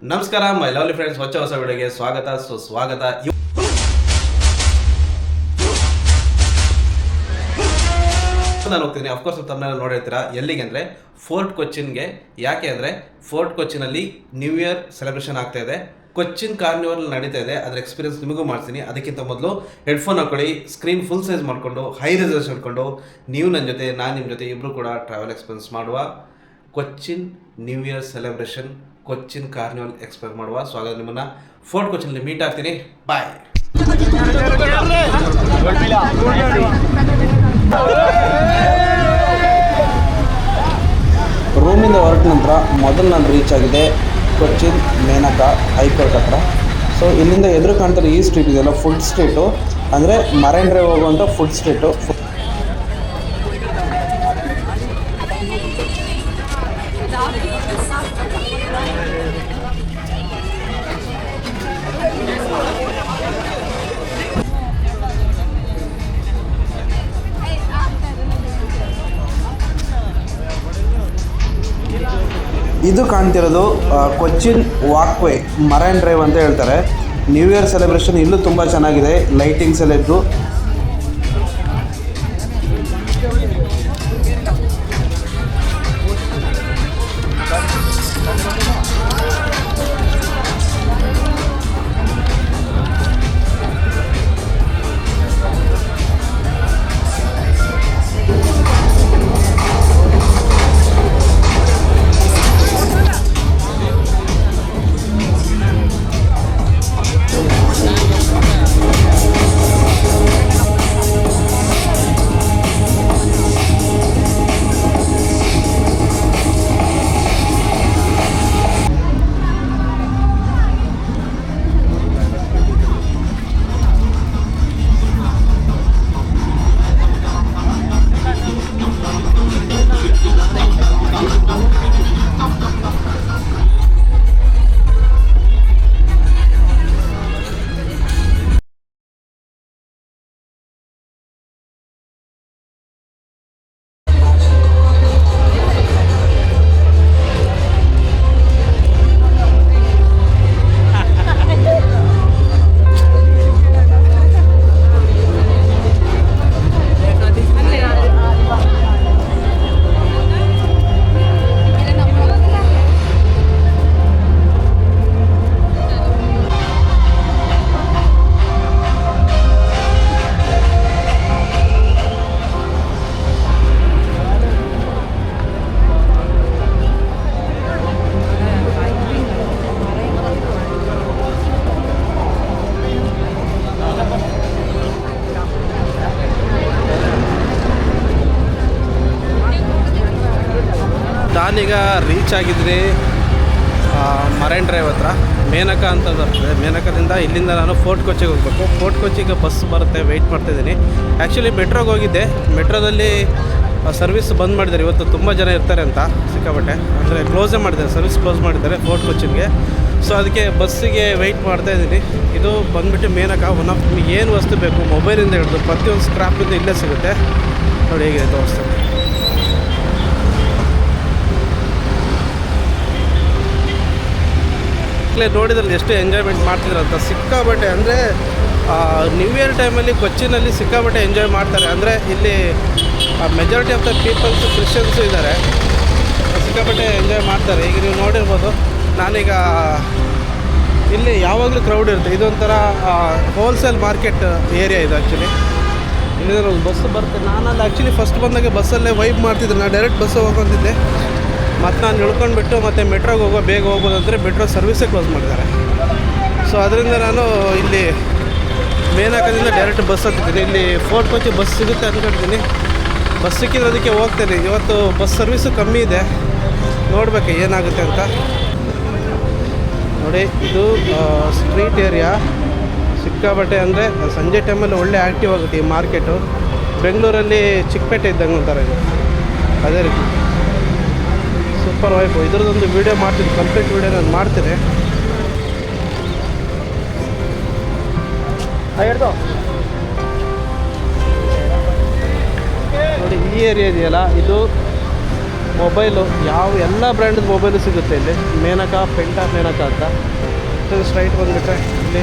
ನಮಸ್ಕಾರ my lovely friends, ಹೊಸ ವಿಡಿಯೋಗೆ ಸ್ವಾಗತ ಸುಸ್ವಾಗತ. ನಾನು ಹೋಗ್ತೀನಿ, ಅಫ್ಕೋರ್ಸ್ ತಮ್ಮನೆಲ್ಲ ನೋಡಿರ್ತೀರಾ. ಎಲ್ಲಿಗೆ ಅಂದರೆ ಫೋರ್ಟ್ ಕೊಚ್ಚಿನ್ಗೆ. ಯಾಕೆ ಅಂದರೆ ಫೋರ್ಟ್ ಕೊಚ್ಚಿನಲ್ಲಿ ನ್ಯೂ ಇಯರ್ ಸೆಲೆಬ್ರೇಷನ್ ಆಗ್ತಾ ಇದೆ. ಕೊಚ್ಚಿನ್ ಕಾರ್ನಿವಲ್ ನಡೀತಾ ಇದೆ. ಅದರ ಎಕ್ಸ್ಪೀರಿಯನ್ಸ್ ನಿಮಗೂ ಮಾಡ್ತೀನಿ. ಅದಕ್ಕಿಂತ ಮೊದಲು ಹೆಡ್ಫೋನ್ ಹಾಕೊಳ್ಳಿ, ಸ್ಕ್ರೀನ್ ಫುಲ್ ಸೈಜ್ ಮಾಡಿಕೊಂಡು ಹೈ ರೆಸಲ್ಯೂಷನ್ ಇಟ್ಕೊಂಡು ನೀವು ನನ್ನ ಜೊತೆ, ನಾನು ನಿಮ್ಮ ಜೊತೆ ಇಬ್ಬರು ಕೂಡ ಟ್ರಾವೆಲ್ ಎಕ್ಸ್ಪೀರಿಯನ್ಸ್ ಮಾಡುವ. Cochin new year celebration, Cochin carnival explore ಮಾಡುವ. ಸೊ ಹಾಗಾದ್ರೆ ನಿಮ್ಮನ್ನು ಫೋರ್ಟ್ ಕೊಚ್ಚಿನಲ್ಲಿ ಮೀಟ್ ಆಗ್ತೀನಿ. ಬಾಯ್. ರೂಮಿಂದ ಹೊರಟ ನಂತರ ಮೊದಲು ನಾನು ರೀಚ್ ಆಗಿದೆ ಕೊಚ್ಚಿನ್ ಮೇನಕ ಹೈಕೋರ್ಟ್ ಹತ್ರ. ಸೊ ಇಲ್ಲಿಂದ ಎದುರು ಕಾಣ್ತಾರೆ ಈ ಸ್ಟ್ರೀಟ್ ಇದೆಯಲ್ಲ, ಫುಡ್ ಸ್ಟ್ರೀಟು, ಅಂದರೆ ಮರೈನ್ ಡ್ರೈವ್ ಹೋಗುವಂಥ ಫುಡ್ ಸ್ಟ್ರೀಟು. ಇದು ಕಾಣ್ತಿರೋದು ಕೊಚ್ಚಿನ್ ವಾಕ್ವೇ, ಮರೈನ್ ಡ್ರೈವ್ ಅಂತ ಹೇಳ್ತಾರೆ. ನ್ಯೂ ಇಯರ್ ಸೆಲೆಬ್ರೇಷನ್ ಇಲ್ಲೂ ತುಂಬ ಚೆನ್ನಾಗಿದೆ, ಲೈಟಿಂಗ್ಸ್ ಎಲ್ಲ ಇದ್ದು. ನಾನೀಗ ರೀಚ್ ಆಗಿದ್ದೀನಿ ಮರೈನ್ ಡ್ರೈವ್ ಹತ್ರ. ಮೇನಕ ಅಂತ ಬರ್ತದೆ. ಮೇನಕದಿಂದ ಇಲ್ಲಿಂದ ನಾನು ಫೋರ್ಟ್ ಕೊಚ್ಚಿಗೆ ಹೋಗಬೇಕು. ಫೋರ್ಟ್ ಕೊಚ್ಚಿಗೆ ಬಸ್ ಬರುತ್ತೆ, ವೆಯ್ಟ್ ಮಾಡ್ತಾಯಿದ್ದೀನಿ. ಆ್ಯಕ್ಚುಲಿ ಮೆಟ್ರೋಗೆ ಹೋಗಿದ್ದೆ. ಮೆಟ್ರೋದಲ್ಲಿ ಸರ್ವಿಸ್ ಬಂದ್ ಮಾಡಿದ್ದಾರೆ ಇವತ್ತು. ತುಂಬ ಜನ ಇರ್ತಾರೆ ಅಂತ ಸಿಕ್ಕಾಪಟ್ಟೆ, ಅಂದರೆ ಕ್ಲೋಸೇ ಮಾಡಿದ್ದಾರೆ, ಸರ್ವಿಸ್ ಕ್ಲೋಸ್ ಮಾಡಿದ್ದಾರೆ ಫೋರ್ಟ್ ಕೊಚ್ಚಿನ್ಗೆ. ಸೊ ಅದಕ್ಕೆ ಬಸ್ಸಿಗೆ ವೆಯ್ಟ್ ಮಾಡ್ತಾಯಿದ್ದೀನಿ. ಇದು ಬಂದುಬಿಟ್ಟು ಮೇನಕ. ಒನ್ ಆಫ್ ಏನು ವಸ್ತು ಬೇಕು, ಮೊಬೈಲಿಂದ ಹಿಡಿದು ಪ್ರತಿಯೊಂದು ಸ್ಕ್ರಾಪಿಂದ ಇಲ್ಲೇ ಸಿಗುತ್ತೆ. ನೋಡಿ ಹೇಗಿದೆ ತೋರಿಸ್ತೀನಿ. ನೋಡಿದ್ರಲ್ಲಿ ಎಷ್ಟು ಎಂಜಾಯ್ಮೆಂಟ್ ಮಾಡ್ತಿದ್ರು ಅಂತ, ಸಿಕ್ಕಾಬಟ್ಟೆ. ಅಂದರೆ ನ್ಯೂ ಇಯರ್ ಟೈಮಲ್ಲಿ ಕೊಚ್ಚಿನಲ್ಲಿ ಸಿಕ್ಕಾಬಟ್ಟೆ ಎಂಜಾಯ್ ಮಾಡ್ತಾರೆ. ಅಂದರೆ ಇಲ್ಲಿ majority of the peoples Christians ಇದ್ದಾರೆ, ಸಿಕ್ಕಾಬಟ್ಟೆ ಎಂಜಾಯ್ ಮಾಡ್ತಾರೆ. ಈಗ ನೀವು ನೋಡಿರ್ಬೋದು, ನಾನೀಗ ಇಲ್ಲಿ ಯಾವಾಗಲೂ ಕ್ರೌಡ್ ಇರುತ್ತೆ. ಇದೊಂಥರ ಹೋಲ್ಸೇಲ್ ಮಾರ್ಕೆಟ್ ಏರಿಯಾ ಇದು ಆ್ಯಕ್ಚುಲಿ. ಇಲ್ಲಿ ಒಂದು ಬಸ್ಸು ಬರುತ್ತೆ. ನಾನಲ್ಲಿ ಆ್ಯಕ್ಚುಲಿ ಫಸ್ಟ್ ಬಂದಾಗ ಬಸ್ಸಲ್ಲೇ ವೈಬ್ ಮಾಡ್ತಿದ್ದೆ. ನಾನು ಡೈರೆಕ್ಟ್ ಬಸ್ಸು ಹೋಗ್ತಿದ್ದೆ. ಮತ್ತು ನಾನು ಇಳ್ಕೊಂಡ್ಬಿಟ್ಟು ಮತ್ತೆ ಮೆಟ್ರೋಗೆ ಬೇಗ ಹೋಗ್ಬೋದು ಅಂದರೆ ಮೆಟ್ರೋ ಸರ್ವಿಸೇ ಕ್ಲೋಸ್ ಮಾಡಿದ್ದಾರೆ. ಸೊ ಅದರಿಂದ ನಾನು ಇಲ್ಲಿ ಮೇನಕದಿಂದ ಡೈರೆಕ್ಟ್ ಬಸ್ ಹತ್ತಿದ್ದೀನಿ. ಇಲ್ಲಿ ಫೋರ್ಟ್ ಕೊಚ್ಚಿ ಬಸ್ ಸಿಗುತ್ತೆ ಅಂದ್ಕೊಂಡಿದ್ದೀನಿ. ಬಸ್ ಸಿಕ್ಕಿರೋದಕ್ಕೆ ಹೋಗ್ತೇನೆ. ಇವತ್ತು ಬಸ್ ಸರ್ವಿಸು ಕಮ್ಮಿ ಇದೆ, ನೋಡಬೇಕು ಏನಾಗುತ್ತೆ ಅಂತ. ನೋಡಿ, ಇದು ಸ್ಟ್ರೀಟ್ ಏರಿಯಾ ಸಿಕ್ಕಾಬಟ್ಟೆ. ಅಂದರೆ ಸಂಜೆ ಟೈಮಲ್ಲಿ ಒಳ್ಳೆ ಆ್ಯಕ್ಟಿವ್ ಆಗುತ್ತೆ ಈ ಮಾರ್ಕೆಟು. ಬೆಂಗಳೂರಲ್ಲಿ ಚಿಕ್ಕಪೇಟೆ ಇದ್ದಂಗೆ ಅಂತಾರೆ ಇದು, ಅದೇ ರೀತಿ ಸೂಪರ್ ವೈಫು. ಇದ್ರದ್ದೊಂದು ವೀಡಿಯೋ ಮಾಡ್ತೀನಿ, ಕಂಪ್ಲೀಟ್ ವೀಡಿಯೋ ನಾನು ಮಾಡ್ತೀನಿ. ನೋಡಿ ಈ ಏರಿಯಾ ಇದೆಯಲ್ಲ, ಇದು ಮೊಬೈಲು ಎಲ್ಲ ಬ್ರ್ಯಾಂಡ್ದು ಮೊಬೈಲು ಸಿಗುತ್ತೆ ಇಲ್ಲಿ. ಮೇನಕಾ, ಮೇನಕಾ ಅಂತ. ಸ್ಟ್ರೈಟ್ ಬಂದುಬಿಟ್ರೆ ಇಲ್ಲಿ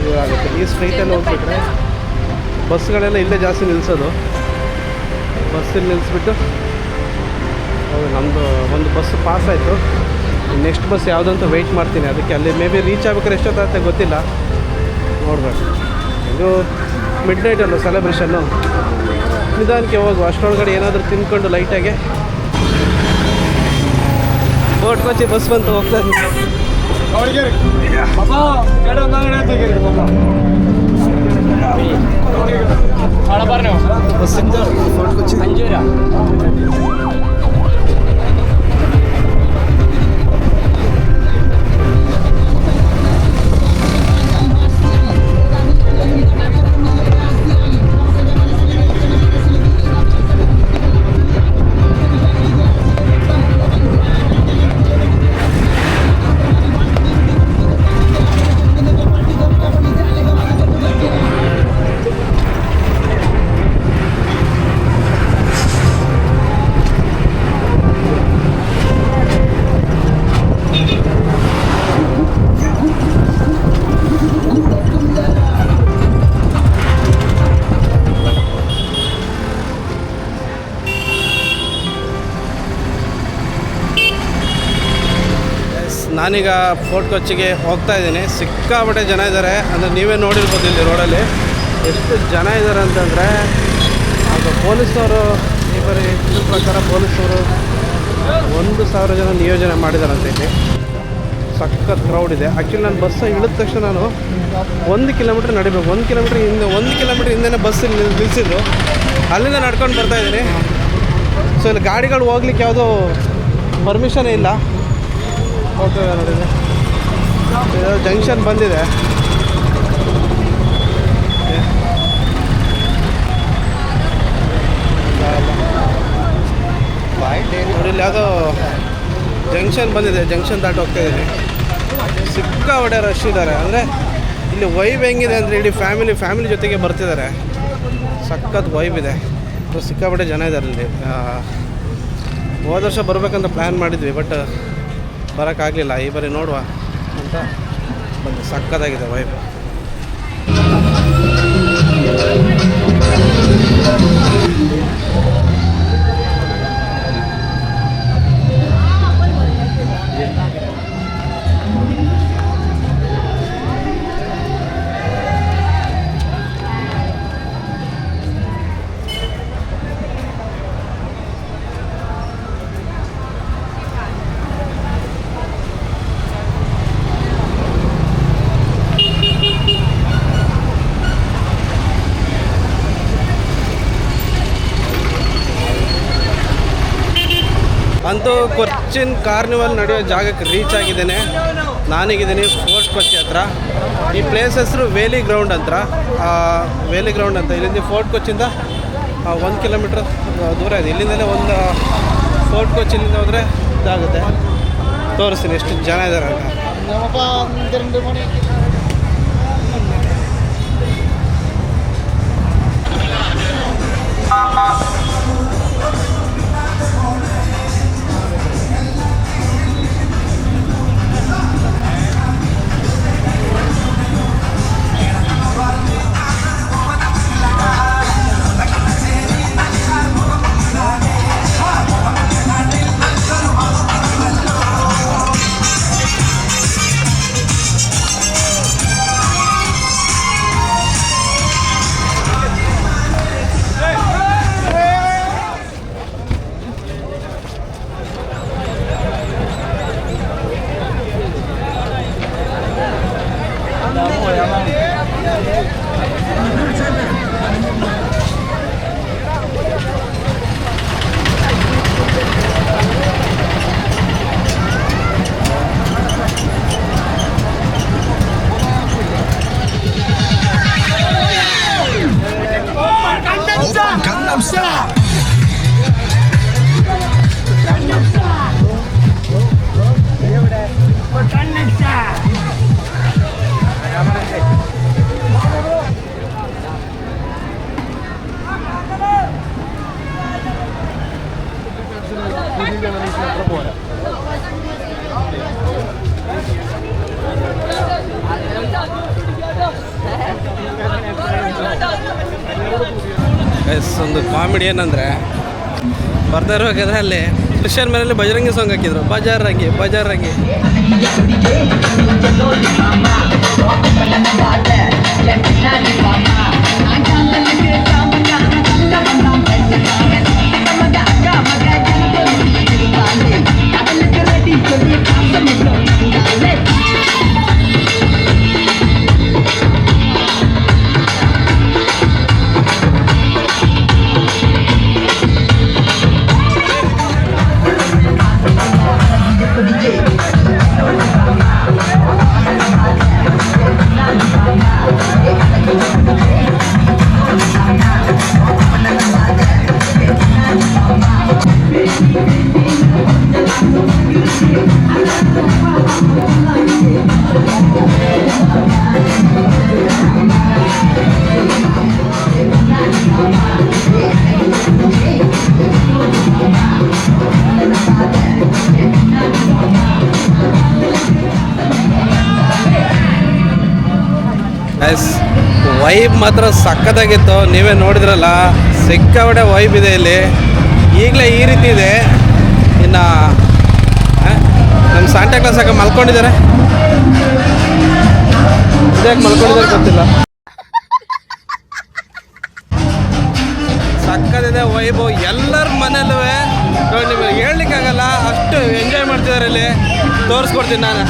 ಇದು ಆಗುತ್ತೆ. ಈ ಸ್ಟ್ರೈಟಲ್ಲಿ ಹೋಗ್ಬಿಟ್ರೆ ಬಸ್ಗಳೆಲ್ಲ ಇಲ್ಲೇ ಜಾಸ್ತಿ ನಿಲ್ಲಿಸೋದು. ಬಸ್ಸಲ್ಲಿ ನಿಲ್ಲಿಸ್ಬಿಟ್ಟು ಹೌದು, ನಮ್ಮದು ಒಂದು ಬಸ್ ಪಾಸ್ ಆಯಿತು. ನೆಕ್ಸ್ಟ್ ಬಸ್ ಯಾವುದಂತ ವೆಯ್ಟ್ ಮಾಡ್ತೀನಿ. ಅದಕ್ಕೆ ಅಲ್ಲಿ ಮೇ ಬಿ ರೀಚ್ ಆಗ್ಬೇಕಾದ್ರೆ ಎಷ್ಟೊತ್ತಾಗುತ್ತೆ ಗೊತ್ತಿಲ್ಲ, ನೋಡಬೇಕು. ಇದು ಮಿಡ್ ನೈಟಲ್ಲೂ ಸೆಲೆಬ್ರೇಷನ್ನು, ನಿಧಾನಕ್ಕೆ ಹೋಗುವ. ಅಷ್ಟರೊಳಗಡೆ ಏನಾದರೂ ತಿನ್ಕೊಂಡು ಲೈಟಾಗೆ ಫೋರ್ಟ್ ಕೊಚ್ಚಿ ಬಸ್ ಬಂತು, ಹೋಗ್ತಾ ಬಸ್ಸಿಂದ ಫೋರ್ಟ್ ಕೊಚ್ಚಿ. ನಾನೀಗ ಫೋರ್ಟ್ ಕೊಚ್ಚಿಗೆ ಹೋಗ್ತಾ ಇದ್ದೀನಿ. ಸಿಕ್ಕಾಪಟ್ಟೆ ಜನ ಇದ್ದಾರೆ. ಅಂದರೆ ನೀವೇ ನೋಡಿರ್ಬೋದು ಇಲ್ಲಿ ರೋಡಲ್ಲಿ ಎಷ್ಟು ಜನ ಇದ್ದಾರೆ ಅಂತಂದರೆ, ಅದು ಪೊಲೀಸ್ನವರು ಈ ಬರೀ ಇದ್ರ ಪ್ರಕಾರ ಪೊಲೀಸವರು 1,000 ಜನ ನಿಯೋಜನೆ ಮಾಡಿದಾರಂತೆ. ಇಲ್ಲಿ ಸಖತ್ ಕ್ರೌಡ್ ಇದೆ. ಆ್ಯಕ್ಚುಲಿ ನಾನು ಬಸ್ ಇಳಿದ ತಕ್ಷಣ ನಾನು 1 ಕಿಲೋಮೀಟ್ರ್ ನಡಿಬೇಕು. 1 ಕಿಲೋಮೀಟ್ರ್ ಹಿಂದೆ ಬಸ್ ನಿಲ್ಲಿಸಿದ್ರು. ಅಲ್ಲಿಂದ ನಡ್ಕೊಂಡು ಬರ್ತಾಯಿದ್ದೀನಿ. ಸೊ ಇಲ್ಲಿ ಗಾಡಿಗಳು ಹೋಗ್ಲಿಕ್ಕೆ ಯಾವುದೋ ಪರ್ಮಿಷನೇ ಇಲ್ಲ. ಹೋಗ್ತದೆ ನೋಡಿದೆ, ಜಂಕ್ಷನ್ ಬಂದಿದೆ. ನೋಡಿ ಇಲ್ಲಿ ಯಾವುದೋ ಜಂಕ್ಷನ್ ಬಂದಿದೆ, ಜಂಕ್ಷನ್ ದಾಟಿ ಹೋಗ್ತಾ ಇದ್ದೀನಿ. ಸಿಕ್ಕಾಪಟ್ಟೆ ರಶ್ ಇದ್ದಾರೆ. ಅಂದರೆ ಇಲ್ಲಿ ವೈಬ್ ಹೆಂಗಿದೆ ಅಂದರೆ ಇಡೀ ಫ್ಯಾಮಿಲಿ ಜೊತೆಗೆ ಬರ್ತಿದ್ದಾರೆ. ಸಖತ್ ವೈಬ್ ಇದೆ. ಸಿಕ್ಕಾಪಟ್ಟೆ ಜನ ಇದ್ದಾರೆ ಇಲ್ಲಿ. ಹೋದ ವರ್ಷ ಬರಬೇಕಂತ ಪ್ಲ್ಯಾನ್ ಮಾಡಿದ್ವಿ, ಬಟ್ ಬರೋಕ್ಕಾಗಲಿಲ್ಲ. ಈ ಬಾರಿ ನೋಡುವ ಅಂತ ಬಂದು. ಸಕ್ಕತ್ತಾಗಿದೆ ವೈಬ್. ಅಂತೂ ಕೊಚ್ಚಿನ್ ಕಾರ್ನಿವಲ್ ನಡೆಯೋ ಜಾಗಕ್ಕೆ ರೀಚ್ ಆಗಿದ್ದೇನೆ. ನಾನೀಗಿದ್ದೀನಿ ಫೋರ್ಟ್ ಕೊಚ್ಚಿ ಹತ್ರ. ಈ ಪ್ಲೇಸ್ ಹೆಸರು ವೇಲಿ ಗ್ರೌಂಡ್ ಅಂತ. ಇಲ್ಲಿಂದ ಫೋರ್ಟ್ ಕೊಚ್ಚಿಂದ 1 ಕಿಲೋಮೀಟ್ರ್ ದೂರ ಇದೆ. ಇಲ್ಲಿಂದಲೇ ಒಂದು ಫೋರ್ಟ್ ಕೊಚ್ಚಿನಿಂದ ಹೋದರೆ ಇದಾಗುತ್ತೆ. ತೋರಿಸ್ತೀನಿ ಎಷ್ಟು ಜನ ಇದ್ದಾರೆ ಅಂತ. ಒಂದು ಕಾಮಿಡಿ ಏನಂದರೆ ಬರ್ತಾ ಇರಬೇಕಾದ್ರೆ ಅಲ್ಲಿ ಕ್ರಿಶ್ಚಿಯನ್ ಮನೆಯಲ್ಲಿ ಬಜರಂಗಿ ಸಾಂಗ್ ಹಾಕಿದ್ರು, ಬಜಾರ್ ರಂಗಿ ಬಜಾರ್ ರಂಗಿ. ವೈಬ್ ಮಾತ್ರ ಸಕ್ಕತ್ತಾಗಿತ್ತು, ನೀವೇ ನೋಡಿದ್ರಲ್ಲ, ಸಿಕ್ಕಾಪಟ್ಟೆ ವೈಬ್ ಇದೆ ಇಲ್ಲಿ. ಈಗಲೇ ಈ ರೀತಿ ಇದೆ. ಇನ್ನು ನಮ್ಮ ಸಾಂಟಾ ಕ್ಲಾಸ್ ಆಗ ಮಲ್ಕೊಂಡಿದ್ದಾರೆ, ಇದ್ಯಾಕೆ ಮಲ್ಕೊಂಡಿದ್ದಾರೆ ಗೊತ್ತಿಲ್ಲ. ಸಕ್ಕತ್ತಿದೆ ವೈಬು, ಎಲ್ಲರ ಮನೇಲೂ ನಿಮಗೆ ಹೇಳ್ಲಿಕ್ಕಾಗಲ್ಲ, ಅಷ್ಟು ಎಂಜಾಯ್ ಮಾಡ್ತಿದ್ದಾರೆ ಇಲ್ಲಿ. ತೋರಿಸ್ಕೊಡ್ತೀನಿ ನಾನು.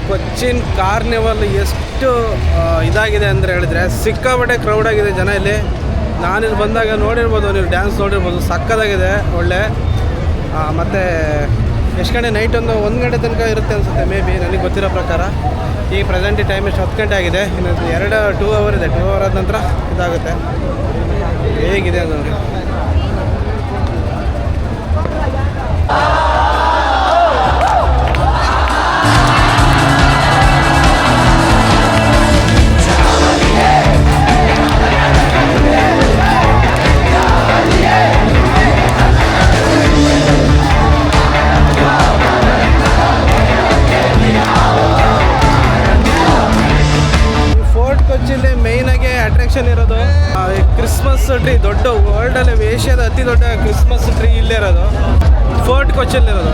ಕೊಚ್ಚಿನ್ ಕಾರ್ನಿವಲ್ ಎಷ್ಟು ಇದಾಗಿದೆ ಅಂದರೆ ಹೇಳಿದರೆ ಸಿಕ್ಕಾಪಟ್ಟೆ ಕ್ರೌಡ್ ಆಗಿದೆ ಜನ ಇಲ್ಲಿ. ನಾನಿಲ್ಲಿ ಬಂದಾಗ ನೋಡಿರ್ಬೋದು, ನೀವು ಡ್ಯಾನ್ಸ್ ನೋಡಿರ್ಬೋದು, ಸಕ್ಕತ್ತಾಗಿದೆ ಒಳ್ಳೆ. ಮತ್ತು ಎಷ್ಟು ಗಂಟೆ ನೈಟ್ ಒಂದು 1 ಗಂಟೆ ತನಕ ಇರುತ್ತೆ ಅನಿಸುತ್ತೆ ಮೇ ಬಿ, ನನಗೆ ಗೊತ್ತಿರೋ ಪ್ರಕಾರ. ಈ ಪ್ರೆಸೆಂಟ್ ಟೈಮ್ ಎಷ್ಟು 10 ಗಂಟೆ ಆಗಿದೆ, ಇನ್ನು 2 ಅವರ್ ಇದೆ. 2 ಅವರ್ ಆದ ನಂತರ ಇದಾಗುತ್ತೆ. ಹೇಗಿದೆ ನೋಡಿ. ಕೊಚ್ಚಿಯಲ್ಲಿರೋದು.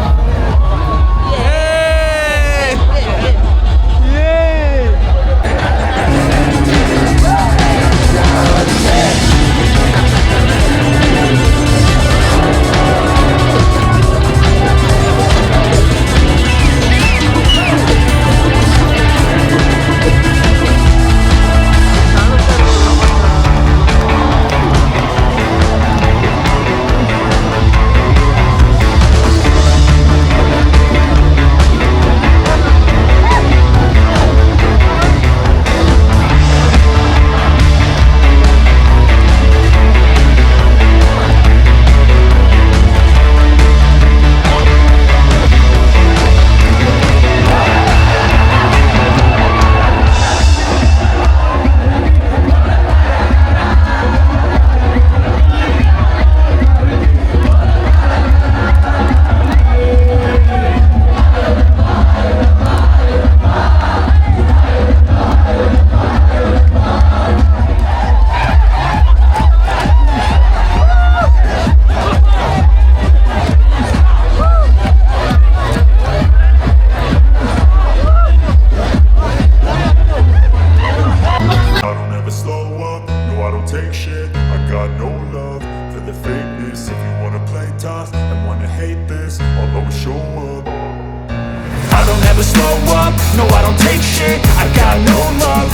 No, I don't take shit, I got no love.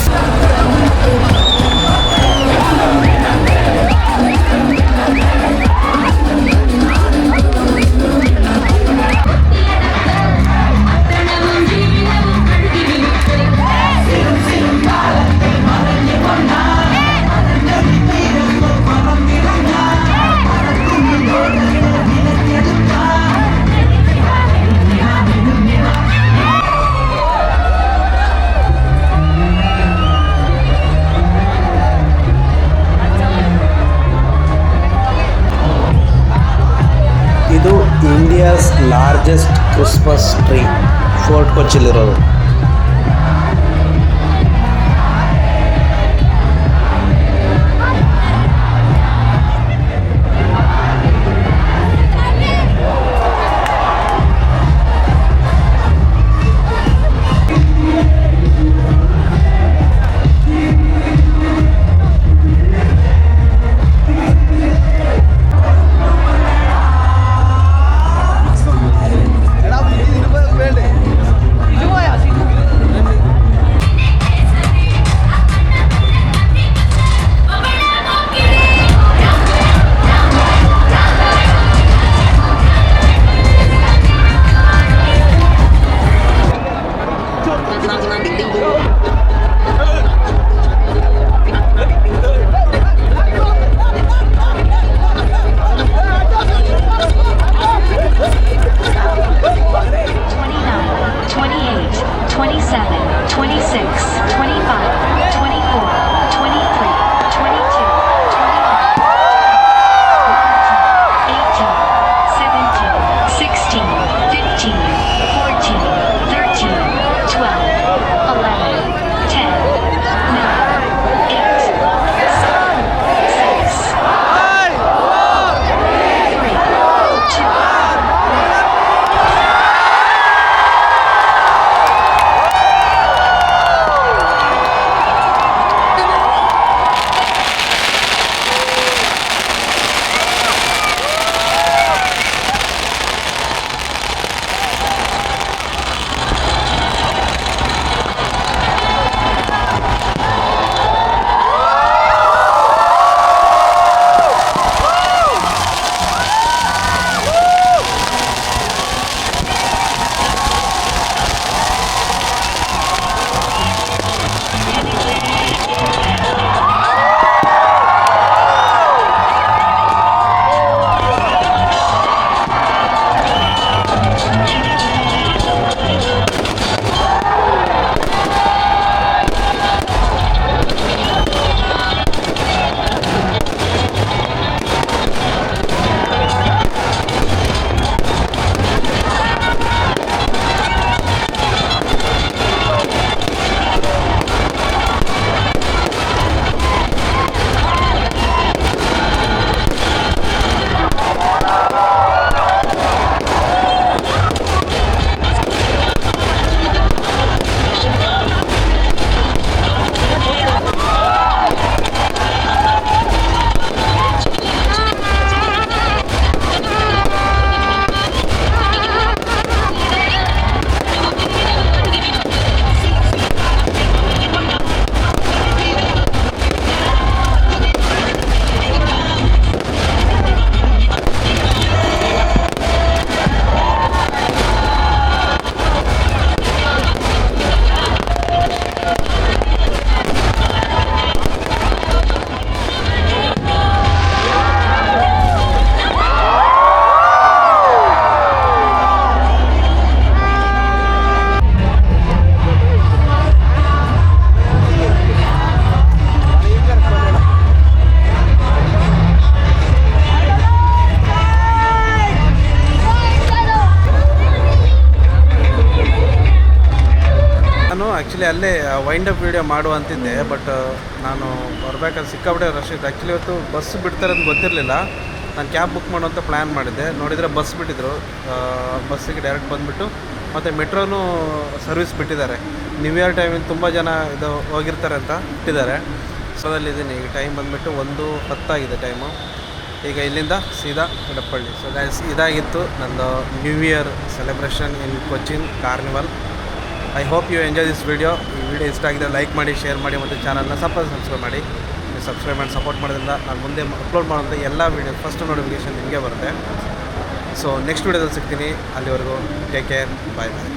ಇದು India's largest Christmas tree Fort ಕೊಚ್ಚಿಲಿರೋದು. ಆ್ಯಕ್ಚುಲಿ ಅಲ್ಲೇ ವೈಂಡ್ ಅಪ್ ವೀಡಿಯೋ ಮಾಡುವ ಅಂತಿದ್ದೆ, ಬಟ್ ನಾನು ಬರ್ಬೇಕಾದ್ರೆ ಸಿಕ್ಕಾಬಿಟ್ಟೆ ರಶ್ ಇತ್ತು. ಆ್ಯಕ್ಚುಲಿ ಇವತ್ತು ಬಸ್ ಬಿಡ್ತಾರೆ ಅಂತ ಗೊತ್ತಿರಲಿಲ್ಲ. ನಾನು ಕ್ಯಾಬ್ ಬುಕ್ ಮಾಡುವಂಥ ಪ್ಲ್ಯಾನ್ ಮಾಡಿದ್ದೆ. ನೋಡಿದರೆ ಬಸ್ ಬಿಟ್ಟಿದ್ರು. ಬಸ್ಸಿಗೆ ಡೈರೆಕ್ಟ್ ಬಂದುಬಿಟ್ಟು ಮತ್ತು ಮೆಟ್ರೋನೂ ಸರ್ವಿಸ್ ಬಿಟ್ಟಿದ್ದಾರೆ. ನ್ಯೂ ಇಯರ್ ಟೈಮಿಗೆ ತುಂಬ ಜನ ಇದು ಹೋಗಿರ್ತಾರೆ ಅಂತ ಬಿಟ್ಟಿದ್ದಾರೆ. ಸೊ ಅಲ್ಲಿದ್ದೀನಿ. ಈಗ ಟೈಮ್ ಬಂದುಬಿಟ್ಟು 1:10 ಟೈಮು. ಈಗ ಇಲ್ಲಿಂದ ಸೀದಾ ಎಡಪ್ಪಳ್ಳಿ. ಸೊ ಗೈಸ್, ಇದಾಗಿತ್ತು ನಂದು new year celebration in Cochin carnival. I hope you enjoy this video. ಈ ವಿಡಿಯೋ ಇಷ್ಟ ಆಗಿದೆ ಲೈಕ್ ಮಾಡಿ, ಶೇರ್ ಮಾಡಿ ಮತ್ತು ಚಾನಲ್ನ ಸಬ್ಸ್ಕ್ರೈಬ್ ಮಾಡಿ. ನೀವು ಸಬ್ಸ್ಕ್ರೈಬ್ ಮಾಡಿ ಸಪೋರ್ಟ್ ಮಾಡೋದ್ರಿಂದ ನಾನು ಮುಂದೆ ಅಪ್ಲೋಡ್ ಮಾಡೋಂಥ ಎಲ್ಲ ವೀಡಿಯೋ ಫಸ್ಟ್ ನೋಟಿಫಿಕೇಷನ್ ನಿಮಗೆ ಬರುತ್ತೆ. ಸೊ ನೆಕ್ಸ್ಟ್ ವೀಡಿಯೋದಲ್ಲಿ ಸಿಗ್ತೀನಿ. ಅಲ್ಲಿವರೆಗೂ ಟೇಕ್ ಕೇರ್, ಬಾಯ್ ಬಾಯ್.